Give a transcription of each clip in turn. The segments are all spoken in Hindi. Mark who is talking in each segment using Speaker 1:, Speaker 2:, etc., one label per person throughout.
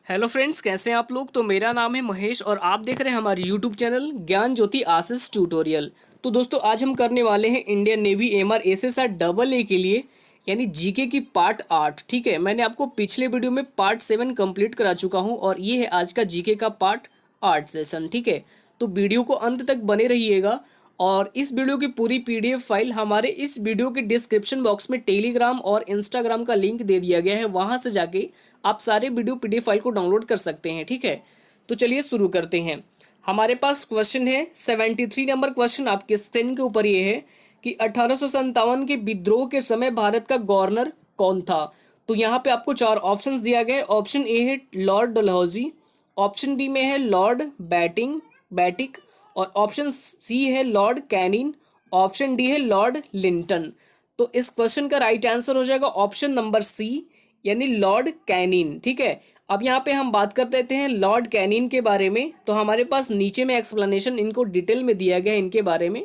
Speaker 1: हेलो फ्रेंड्स, कैसे हैं आप लोग। तो मेरा नाम है महेश और आप देख रहे हैं हमारे यूट्यूब चैनल ज्ञान ज्योति आशीष ट्यूटोरियल। तो दोस्तों, आज हम करने वाले हैं Indian navy MR SSR double A के लिए यानी जीके की पार्ट 8। ठीक है, मैंने आपको पिछले वीडियो में पार्ट 7 कंप्लीट करा चुका हूं और ये है आज का जीके का पार्ट 8 सेशन। ठीक है, तो वीडियो को अंत तक बने रहिएगा और इस वीडियो की पूरी पीडीएफ फाइल हमारे इस वीडियो के डिस्क्रिप्शन बॉक्स में टेलीग्राम और इंस्टाग्राम का लिंक दे दिया गया है, वहां से जाके आप सारे वीडियो पीडीएफ फाइल को डाउनलोड कर सकते हैं। ठीक है, तो चलिए शुरू करते हैं। हमारे पास क्वेश्चन है 73 नंबर क्वेश्चन आपके स्क्रीन के ऊपर ये है कि 1857 के विद्रोह के समय भारत का गवर्नर कौन था। तो यहाँ पे आपको चार ऑप्शंस दिया गया है। ऑप्शन ए है लॉर्ड डलहौजी, ऑप्शन बी में है लॉर्ड बैटिक और ऑप्शन सी है लॉर्ड कैनिन, ऑप्शन डी है लॉर्ड लिंटन। तो इस क्वेश्चन का राइट आंसर हो जाएगा ऑप्शन नंबर सी यानी लॉर्ड कैनिन। ठीक है, अब यहाँ पे हम बात कर देते हैं लॉर्ड कैनिन के बारे में। तो हमारे पास नीचे में एक्सप्लेनेशन इनको डिटेल में दिया गया है इनके बारे में।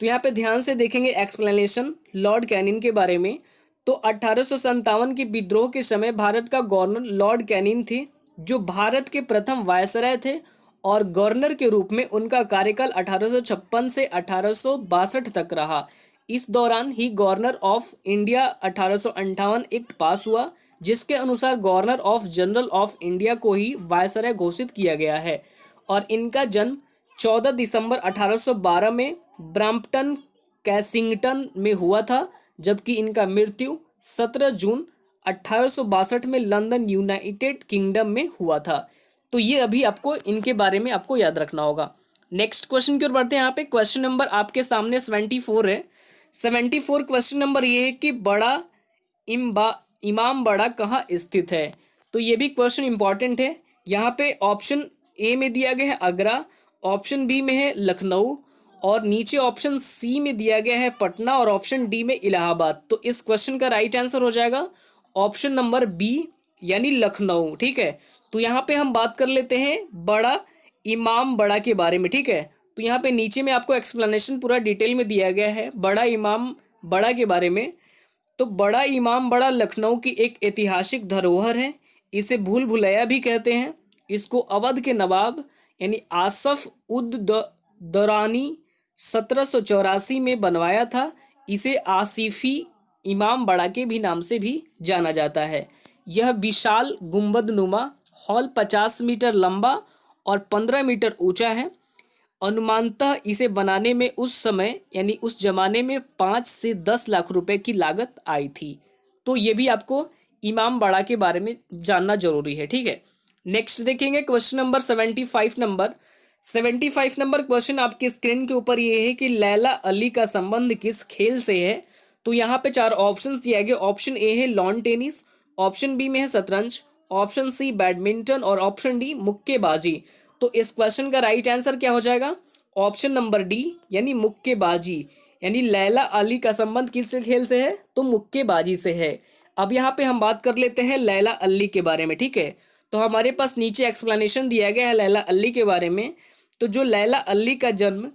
Speaker 1: तो यहाँ पे ध्यान से देखेंगे एक्सप्लेनेशन लॉर्ड कैनिन के बारे में। तो 1857 के विद्रोह के समय भारत का गवर्नर लॉर्ड कैनिन थे, जो भारत के प्रथम वायसराय थे और गवर्नर के रूप में उनका कार्यकाल 1856 से 1862 तक रहा। इस दौरान ही governor of India 1858 act pass हुआ, जिसके अनुसार governor of general of India को ही वायसराय घोषित किया गया है। और इनका जन्म 14 दिसंबर 1812 में ब्रैम्पटन कैसिंगटन में हुआ था, जबकि इनका मृत्यु 17 जून 1862 में लंदन यूनाइटेड किंगडम में हुआ था। तो ये अभी आपको इनके बारे में आपको याद रखना होगा। नेक्स्ट क्वेश्चन की ओर बढ़ते हैं। यहाँ पे क्वेश्चन नंबर आपके सामने 74 है। 74 क्वेश्चन नंबर ये है कि बड़ा इमाम बाड़ा कहाँ स्थित है। तो ये भी क्वेश्चन इंपॉर्टेंट है। यहाँ पे ऑप्शन ए में दिया गया है आगरा, ऑप्शन बी में है लखनऊ और नीचे ऑप्शन सी में दिया गया है पटना और ऑप्शन डी में इलाहाबाद। तो इस क्वेश्चन का राइट आंसर हो जाएगा ऑप्शन नंबर बी यानी लखनऊ। ठीक है, तो यहाँ पे हम बात कर लेते हैं बड़ा इमाम बड़ा के बारे में। ठीक है, तो यहाँ पे नीचे में आपको एक्सप्लेनेशन पूरा डिटेल में दिया गया है बड़ा इमाम बड़ा के बारे में। तो बड़ा इमाम बड़ा लखनऊ की एक ऐतिहासिक धरोहर है। इसे भूल भुलैया भी कहते हैं। इसको अवध के नवाब यानी आसफ उद दौरानी 1784 में बनवाया था। इसे आसिफी इमाम बाड़ा के भी नाम से भी जाना जाता है। यह विशाल गुंबदनुमा हॉल 50 मीटर लंबा और 15 मीटर ऊंचा है। अनुमानतः इसे बनाने में उस समय यानी उस जमाने में 5 से 10 लाख रुपए की लागत आई थी। तो ये भी आपको इमाम बाड़ा के बारे में जानना जरूरी है। ठीक है, नेक्स्ट देखेंगे क्वेश्चन नंबर 75 नंबर क्वेश्चन आपके स्क्रीन के ऊपर ये है कि लैला अली का संबंध किस खेल से है। तो यहाँ पे चार ऑप्शंस दिया गया। ऑप्शन ए है लॉन टेनिस, ऑप्शन बी में है शतरंज, ऑप्शन सी बैडमिंटन और ऑप्शन डी मुक्केबाजी। तो इस क्वेश्चन का राइट आंसर क्या हो जाएगा ऑप्शन नंबर डी यानी मुक्केबाजी। यानी लैला अली का संबंध किस खेल से है तो मुक्केबाजी से है। अब यहाँ पे हम बात कर लेते हैं लैला अली के बारे में। ठीक है, तो हमारे पास नीचे एक्सप्लेनेशन दिया गया है लैला अली के बारे में। तो जो लैला अली का जन्म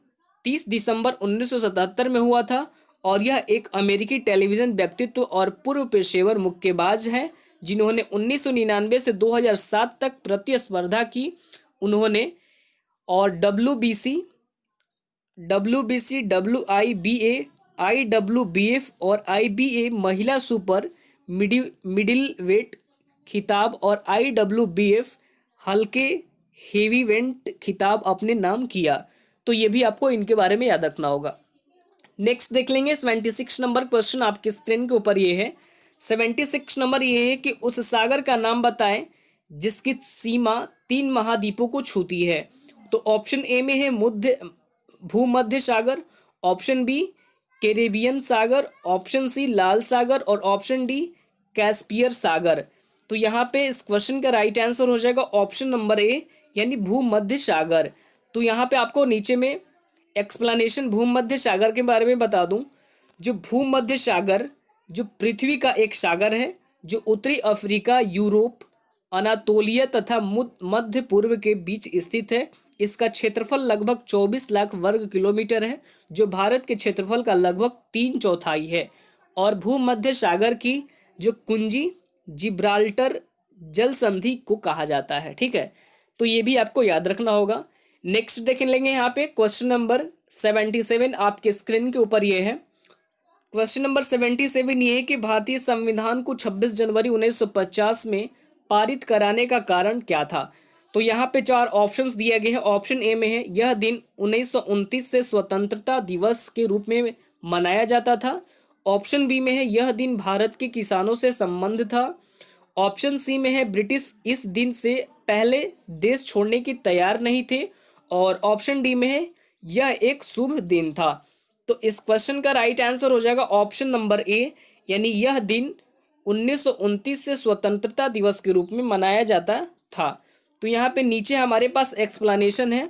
Speaker 1: 30 दिसंबर 1977 में हुआ था और यह एक अमेरिकी टेलीविजन व्यक्तित्व और पूर्व पेशेवर मुक्केबाज हैं, जिन्होंने 1999 से 2007 तक प्रतिस्पर्धा की। उन्होंने और डब्ल्यूबीसी IWBF और IBA महिला सुपर मिडिल वेट खिताब और IWBF हल्के हेवीवेट खिताब अपने नाम किया। तो ये भी आपको इनके बारे में याद रखना होगा। नेक्स्ट देख लेंगे 76 नंबर क्वेश्चन आपके स्क्रीन के ऊपर ये है। 76 नंबर ये है कि उस सागर का नाम बताएं जिसकी सीमा 3 महाद्वीपों को छूती है। तो ऑप्शन ए में है भूमध्य सागर, ऑप्शन बी कैरेबियन सागर, ऑप्शन सी लाल सागर और ऑप्शन डी कैस्पियर सागर। तो यहाँ पे इस क्वेश्चन का राइट आंसर हो जाएगा ऑप्शन नंबर ए यानी भूमध्य सागर। तो यहाँ पे आपको नीचे में एक्सप्लेनेशन भूमध्य सागर के बारे में बता दूं। जो भूमध्य सागर जो पृथ्वी का एक सागर है, जो उत्तरी अफ्रीका, यूरोप, अनातोलिया तथा मध्य पूर्व के बीच स्थित है। इसका क्षेत्रफल लगभग 24 लाख वर्ग किलोमीटर है, जो भारत के क्षेत्रफल का लगभग 3/4 है। और भूमध्य सागर की जो कुंजी जिब्राल्टर जल संधि को कहा जाता है। ठीक है, तो ये भी आपको याद रखना होगा। नेक्स्ट देख लेंगे यहाँ पे क्वेश्चन नंबर 77 आपके स्क्रीन के ऊपर ये है। क्वेश्चन नंबर 77 ये है कि भारतीय संविधान को 26 जनवरी 1950 में पारित कराने का कारण क्या था। तो यहाँ पे चार ऑप्शंस दिए गए हैं। ऑप्शन ए में है यह दिन 1929 से स्वतंत्रता दिवस के रूप में मनाया जाता था। ऑप्शन बी में है यह दिन भारत के किसानों से संबंध था। ऑप्शन सी में है ब्रिटिश इस दिन से पहले देश छोड़ने की तैयार नहीं थे। और ऑप्शन डी में है यह एक शुभ दिन था। तो इस क्वेश्चन का राइट आंसर हो जाएगा ऑप्शन नंबर ए, यानी यह दिन 1929 से स्वतंत्रता दिवस के रूप में मनाया जाता था। तो यहाँ पे नीचे हमारे पास एक्सप्लेनेशन है,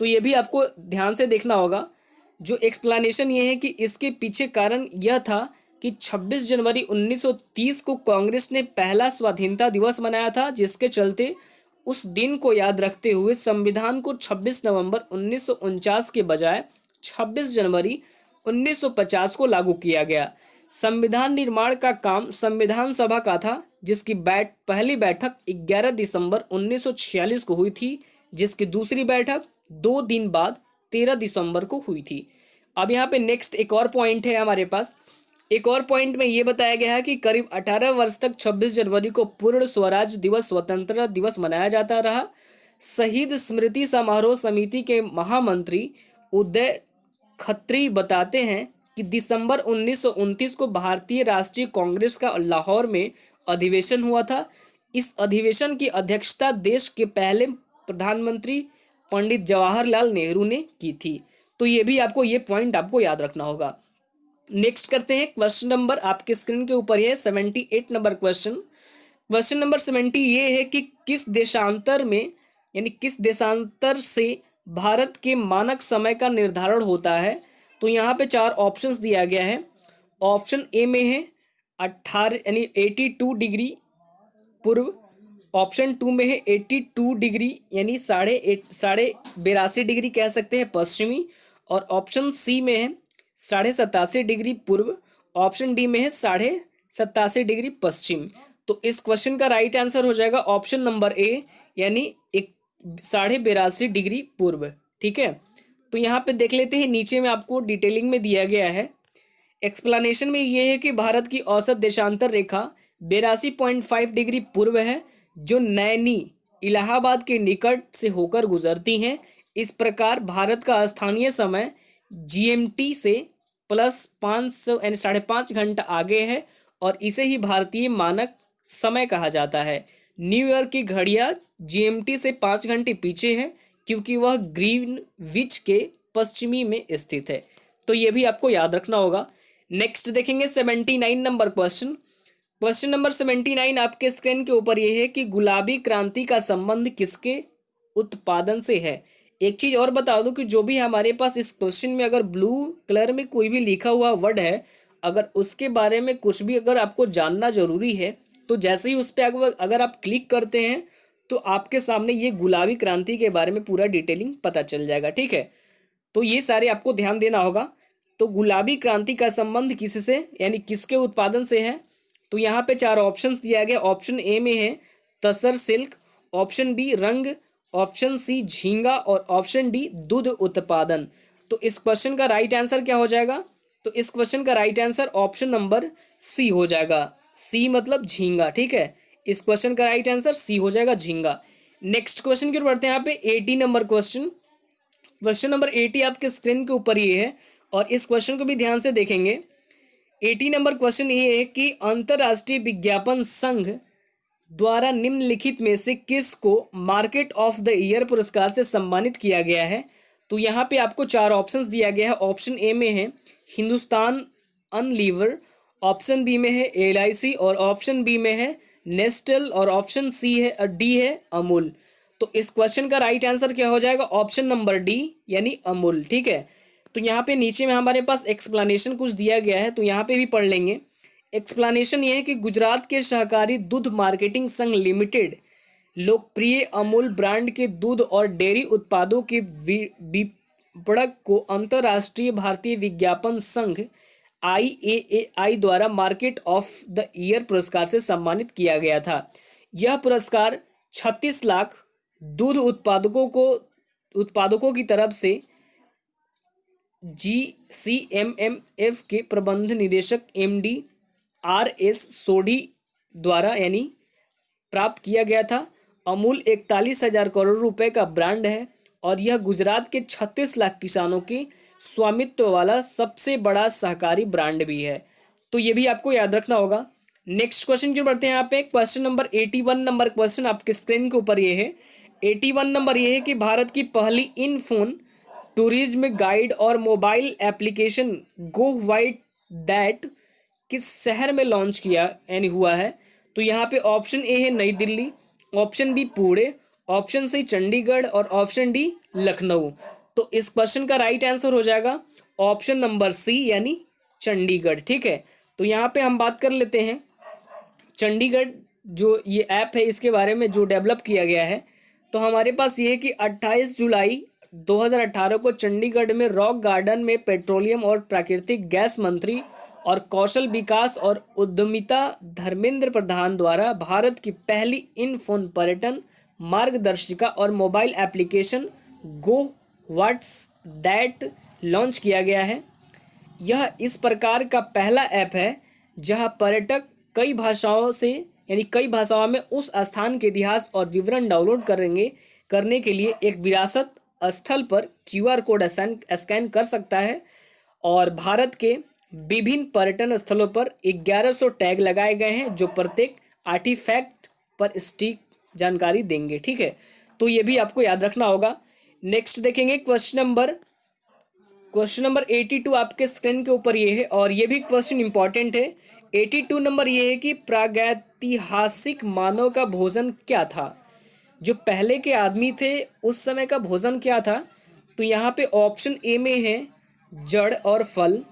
Speaker 1: तो ये भी आपको ध्यान से देखना होगा। जो एक्सप्लेनेशन ये है कि इसके पीछे कारण यह था कि 26 जनवरी 1930 को कांग्रेस ने पहला स्वाधीनता दिवस मनाया था, जिसके चलते उस दिन को याद रखते हुए संविधान को 26 नवंबर 1949 के बजाय 26 जनवरी 1950 को लागू किया गया। संविधान निर्माण का काम संविधान सभा का था, जिसकी पहली बैठक 11 दिसंबर 1946 को हुई थी, जिसकी दूसरी बैठक 2 दिन बाद 13 दिसंबर को हुई थी। अब यहाँ पे नेक्स्ट एक और पॉइंट है हमारे पास। एक और पॉइंट में ये बताया गया है कि करीब 18 वर्ष तक 26 जनवरी को पूर्ण स्वराज दिवस स्वतंत्रता दिवस मनाया जाता रहा। शहीद स्मृति समारोह समिति के महामंत्री उदय खत्री बताते हैं कि दिसंबर 1929 को भारतीय राष्ट्रीय कांग्रेस का लाहौर में अधिवेशन हुआ था। इस अधिवेशन की अध्यक्षता देश के पहले प्रधानमंत्री पंडित जवाहरलाल नेहरू ने की थी। तो ये भी आपको ये पॉइंट आपको याद रखना होगा। नेक्स्ट करते हैं क्वेश्चन नंबर आपके स्क्रीन के ऊपर है 78 नंबर क्वेश्चन। क्वेश्चन नंबर 70 ये है कि किस देशांतर में यानी किस देशांतर से भारत के मानक समय का निर्धारण होता है। तो यहाँ पे चार ऑप्शंस दिया गया है। ऑप्शन ए में है 18 यानी 82 डिग्री पूर्व। ऑप्शन 2 में है 82 डिग्री यानी साढ़े 82 डिग्री कह सकते हैं पश्चिमी। और ऑप्शन सी में है 87.5 डिग्री पूर्व। ऑप्शन डी में है 87.5 डिग्री पश्चिम। तो इस क्वेश्चन का राइट आंसर हो जाएगा ऑप्शन नंबर ए, यानी 82.5 डिग्री पूर्व। ठीक है, तो यहाँ पे देख लेते हैं, नीचे में आपको डिटेलिंग में दिया गया है। एक्सप्लेनेशन में ये है कि भारत की औसत देशांतर रेखा 82.5 डिग्री पूर्व है, जो नैनी इलाहाबाद के निकट से होकर गुजरती हैं। इस प्रकार भारत का स्थानीय समय जीएमटी से प्लस 500 यानी 5.5 घंटा आगे है, और इसे ही भारतीय मानक समय कहा जाता है। न्यूयॉर्क की घड़ियां जीएमटी से 5 घंटे पीछे है, क्योंकि वह ग्रीनविच के पश्चिमी में स्थित है। तो ये भी आपको याद रखना होगा। नेक्स्ट देखेंगे 79 नंबर क्वेश्चन। क्वेश्चन नंबर 79 आपके स्क्रीन के ऊपर ये है कि गुलाबी क्रांति का संबंध किसके उत्पादन से है। एक चीज और बता दूं कि जो भी हमारे पास इस क्वेश्चन में अगर ब्लू कलर में कोई भी लिखा हुआ वर्ड है, अगर उसके बारे में कुछ भी अगर आपको जानना जरूरी है, तो जैसे ही उस पर अगर आप क्लिक करते हैं तो आपके सामने ये गुलाबी क्रांति के बारे में पूरा डिटेलिंग पता चल जाएगा। ठीक है, तो ये सारे आपको ध्यान देना होगा। तो गुलाबी क्रांति का संबंध किससे यानी किसके उत्पादन से है। तो यहाँ पे चार ऑप्शंस दिया गया। ऑप्शन ए में है तसर सिल्क, ऑप्शन बी रंग, ऑप्शन सी झींगा और ऑप्शन डी दूध उत्पादन। तो इस क्वेश्चन का राइट आंसर क्या हो जाएगा। तो इस क्वेश्चन का right answer option number C हो जाएगा। सी मतलब झींगा। ठीक है, इस क्वेश्चन का राइट आंसर सी हो जाएगा झींगा। नेक्स्ट क्वेश्चन की ओर बढ़ते हैं। यहाँ पे 80 नंबर क्वेश्चन। क्वेश्चन नंबर 80 आपके स्क्रीन के ऊपर ये है, और इस क्वेश्चन को भी ध्यान से देखेंगे। 80 नंबर क्वेश्चन ये है कि अंतरराष्ट्रीय विज्ञापन संघ द्वारा निम्नलिखित में से किस को मार्केट ऑफ द ईयर पुरस्कार से सम्मानित किया गया है। तो यहाँ पे आपको चार ऑप्शंस दिया गया है। ऑप्शन ए में है हिंदुस्तान अनलीवर, ऑप्शन बी में है एलआईसी और ऑप्शन बी में है नेस्टल और ऑप्शन सी है डी है अमूल। तो इस क्वेश्चन का राइट आंसर क्या हो जाएगा ऑप्शन नंबर डी यानी अमूल। ठीक है, तो यहाँ पे नीचे में हमारे पास एक्सप्लेनेशन कुछ दिया गया है, तो यहाँ पे भी पढ़ लेंगे। एक्सप्लेनेशन ये है कि गुजरात के सहकारी दूध मार्केटिंग संघ लिमिटेड लोकप्रिय अमूल ब्रांड के दूध और डेयरी उत्पादों के विपणक को अंतर्राष्ट्रीय भारतीय विज्ञापन संघ IAAI द्वारा मार्केट ऑफ द ईयर पुरस्कार से सम्मानित किया गया था। यह पुरस्कार 36 लाख दूध उत्पादकों की तरफ से GCMMF के प्रबंध निदेशक MD RS सोढ़ी द्वारा यानी प्राप्त किया गया था। अमूल 41,000 करोड़ रुपए का ब्रांड है और यह गुजरात के 36 लाख किसानों के स्वामित्व वाला सबसे बड़ा सहकारी ब्रांड भी है। तो ये भी आपको याद रखना होगा। नेक्स्ट क्वेश्चन जो बढ़ते हैं यहाँ पे, क्वेश्चन नंबर 81 नंबर क्वेश्चन आपके स्क्रीन के ऊपर ये है। 81 नंबर ये है कि भारत की पहली इन फोन टूरिज्म गाइड और mobile application go white that किस शहर में लॉन्च किया यानी हुआ है। तो यहाँ पे ऑप्शन ए है New Delhi, option B Pune, option C Chandigarh और ऑप्शन डी लखनऊ। तो इस क्वेश्चन का राइट आंसर हो जाएगा ऑप्शन नंबर सी यानी चंडीगढ़। ठीक है, तो यहाँ पे हम बात कर लेते हैं चंडीगढ़ जो ये ऐप है इसके बारे में जो डेवलप किया गया है। तो हमारे पास ये है कि 28 जुलाई 2018 को चंडीगढ़ में रॉक गार्डन में पेट्रोलियम और प्राकृतिक गैस मंत्री और कौशल विकास और उद्यमिता धर्मेंद्र प्रधान द्वारा भारत की पहली इन फोन पर्यटन मार्गदर्शिका और mobile application go what's that launch किया गया है। यह इस प्रकार का पहला ऐप है जहां पर्यटक कई भाषाओं में उस स्थान के इतिहास और विवरण डाउनलोड करने के लिए एक विरासत स्थल पर QR कोड स्कैन कर सकता है। और भारत के विभिन्न पर्यटन स्थलों पर 1100 टैग लगाए गए हैं जो प्रत्येक आर्टिफैक्ट पर सटीक जानकारी देंगे। ठीक है, तो ये भी आपको याद रखना होगा। नेक्स्ट देखेंगे क्वेश्चन नंबर 82 आपके स्क्रीन के ऊपर ये है और ये भी क्वेश्चन इंपॉर्टेंट है। 82 नंबर ये है कि प्रागैतिहासिक मानव का भोजन क्या था। जो पहले के आदमी थे उस समय का भोजन क्या था। तो यहाँ पे ऑप्शन ए में है जड़ और फल,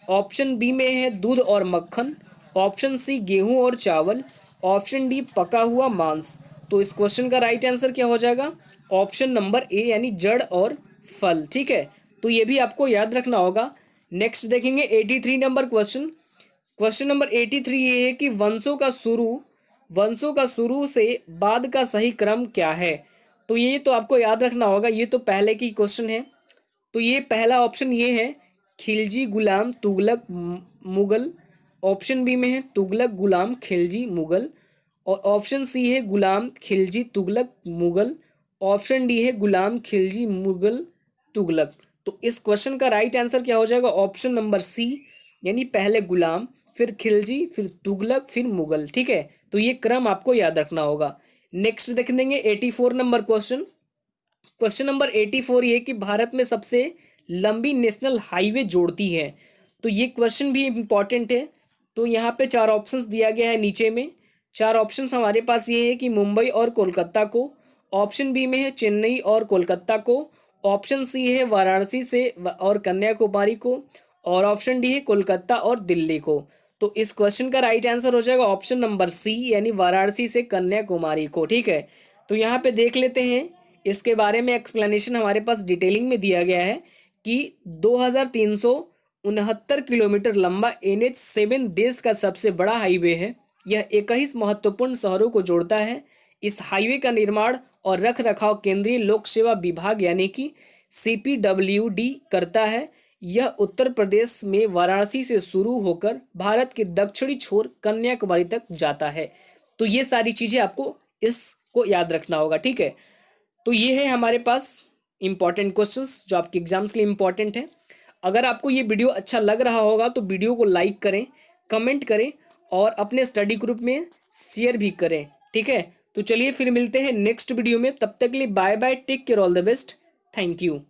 Speaker 1: ऑप्शन बी में है दूध और मक्खन, ऑप्शन सी गेहूं और चावल, ऑप्शन डी पका हुआ मांस। तो इस क्वेश्चन का राइट आंसर क्या हो जाएगा ऑप्शन नंबर ए यानी जड़ और फल। ठीक है, तो ये भी आपको याद रखना होगा। नेक्स्ट देखेंगे 83 नंबर क्वेश्चन नंबर 83 ये है कि वंशों का शुरू से बाद का सही क्रम क्या है। तो ये तो आपको याद रखना होगा, ये तो पहले की क्वेश्चन है। तो ये पहला ऑप्शन ये है खिलजी गुलाम तुगलक मुगल, ऑप्शन बी में है तुगलक गुलाम खिलजी मुगल और ऑप्शन सी है गुलाम खिलजी तुगलक मुगल, ऑप्शन डी है गुलाम खिलजी मुगल तुगलक। तो इस क्वेश्चन का राइट आंसर क्या हो जाएगा ऑप्शन नंबर सी यानी पहले गुलाम फिर खिलजी फिर तुगलक फिर मुगल। ठीक है, तो ये क्रम आपको याद रखना होगा। नेक्स्ट देख लेंगे 84 नंबर क्वेश्चन नंबर 84 ये कि भारत में सबसे लंबी नेशनल हाईवे जोड़ती है। तो ये क्वेश्चन भी इम्पॉर्टेंट है। तो यहाँ पे 4 ऑप्शंस दिया गया है नीचे में। 4 ऑप्शंस हमारे पास ये है कि मुंबई और कोलकाता को, ऑप्शन बी में है चेन्नई और कोलकाता को, ऑप्शन सी है वाराणसी से और कन्याकुमारी को और ऑप्शन डी है कोलकाता और दिल्ली को। तो इस क्वेश्चन का राइट आंसर हो जाएगा ऑप्शन नंबर सी यानी वाराणसी से कन्याकुमारी को। ठीक है, तो यहाँ पे देख लेते हैं इसके बारे में एक्सप्लेनेशन हमारे पास डिटेलिंग में दिया गया है कि 2369 किलोमीटर लंबा NH7 देश का सबसे बड़ा हाईवे है। यह 21 महत्वपूर्ण शहरों को जोड़ता है। इस हाईवे का निर्माण और रख रखाव केंद्रीय लोक सेवा विभाग यानी कि CPWD करता है। यह उत्तर प्रदेश में वाराणसी से शुरू होकर भारत के दक्षिणी छोर कन्याकुमारी तक जाता है। तो ये सारी चीज़ें आपको इसको याद रखना होगा। ठीक है, तो ये है हमारे पास इंपॉर्टेंट क्वेश्चंस जो आपके एग्जाम्स के लिए इंपॉर्टेंट है। अगर आपको ये वीडियो अच्छा लग रहा होगा तो वीडियो को लाइक करें, कमेंट करें और अपने स्टडी ग्रुप में शेयर भी करें। ठीक है, तो चलिए फिर मिलते हैं नेक्स्ट वीडियो में। तब तक के लिए bye bye, take care, all the best, thank you.